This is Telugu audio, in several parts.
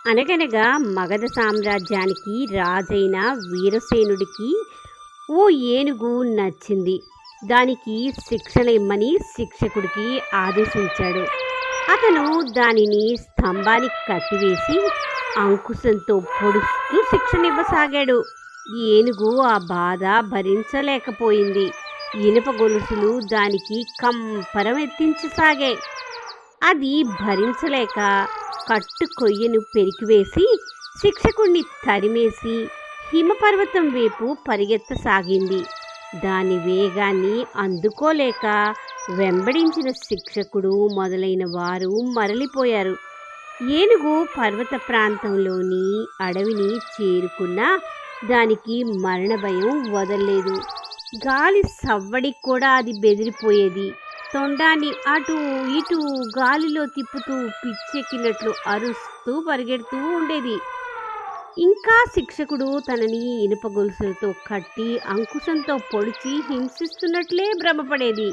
అనగనగా మగధ సామ్రాజ్యానికి రాజైన వీరసేనుడికి ఓ ఏనుగు నచ్చింది. దానికి శిక్షణ ఇమ్మని శిక్షకుడికి ఆదేశించాడు. అతను దానిని స్తంభానికి కట్టివేసి అంకుశంతో పొడుస్తూ శిక్షణ ఇవ్వసాగాడు. ఏనుగు ఆ బాధ భరించలేకపోయింది. ఇనుప గొలుసులు దానికి కంపరం ఎత్తించసాగాయి. అది భరించలేక కట్టు కొయ్యను పెరికివేసి శిక్షకుణ్ణి తరిమేసి హిమపర్వతం వైపు పరిగెత్తసాగింది. దాని వేగాన్ని అందుకోలేక వెంబడించిన శిక్షకుడు మొదలైన వారు మరలిపోయారు. ఏనుగు పర్వత ప్రాంతంలోని అడవిని చేరుకున్నా దానికి మరణ భయం వదల్లేదు. గాలి సవ్వడికి కూడా అది బెదిరిపోయేది. తొండాన్ని అటు ఇటు గాలిలో తిప్పుతూ పిచ్చెక్కినట్లు అరుస్తూ పరిగెడుతూ ఉండేది. ఇంకా శిక్షకుడు తనని ఇనుప గొలుసులతో కట్టి అంకుశంతో పొడిచి హింసిస్తున్నట్లే భ్రమపడేది.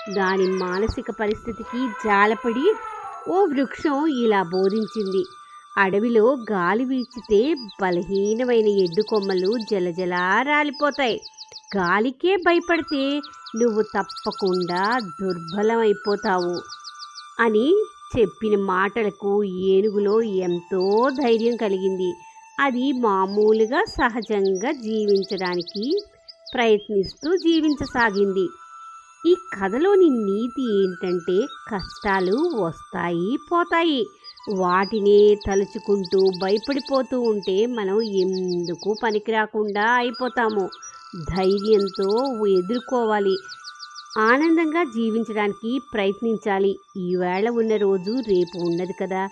దాని మానసిక పరిస్థితికి జాలపడి ఓ వృక్షం ఇలా బోధించింది. అడవిలో గాలి వీచితే బలహీనమైన ఎడ్డు కొమ్మలు జలజలా రాలిపోతాయి. గాలికే భయపడితే నువ్వు తప్పకుండా దుర్బలమైపోతావు అని చెప్పిన మాటలకు ఏనుగులో ఎంతో ధైర్యం కలిగింది. అది మామూలుగా సహజంగా జీవించడానికి ప్రయత్నిస్తూ జీవించసాగింది. ఈ కథలోని నీతి ఏంటంటే కష్టాలు వస్తాయి పోతాయి. వాటినే తలుచుకుంటూ భయపడిపోతూ ఉంటే మనం ఎందుకు పనికిరాకుండా అయిపోతాము. ధైర్యంతో ఎదుర్కోవాలి. ఆనందంగా జీవించడానికి ప్రయత్నించాలి. ఈవేళ ఉన్న రోజు రేపు ఉండదు కదా.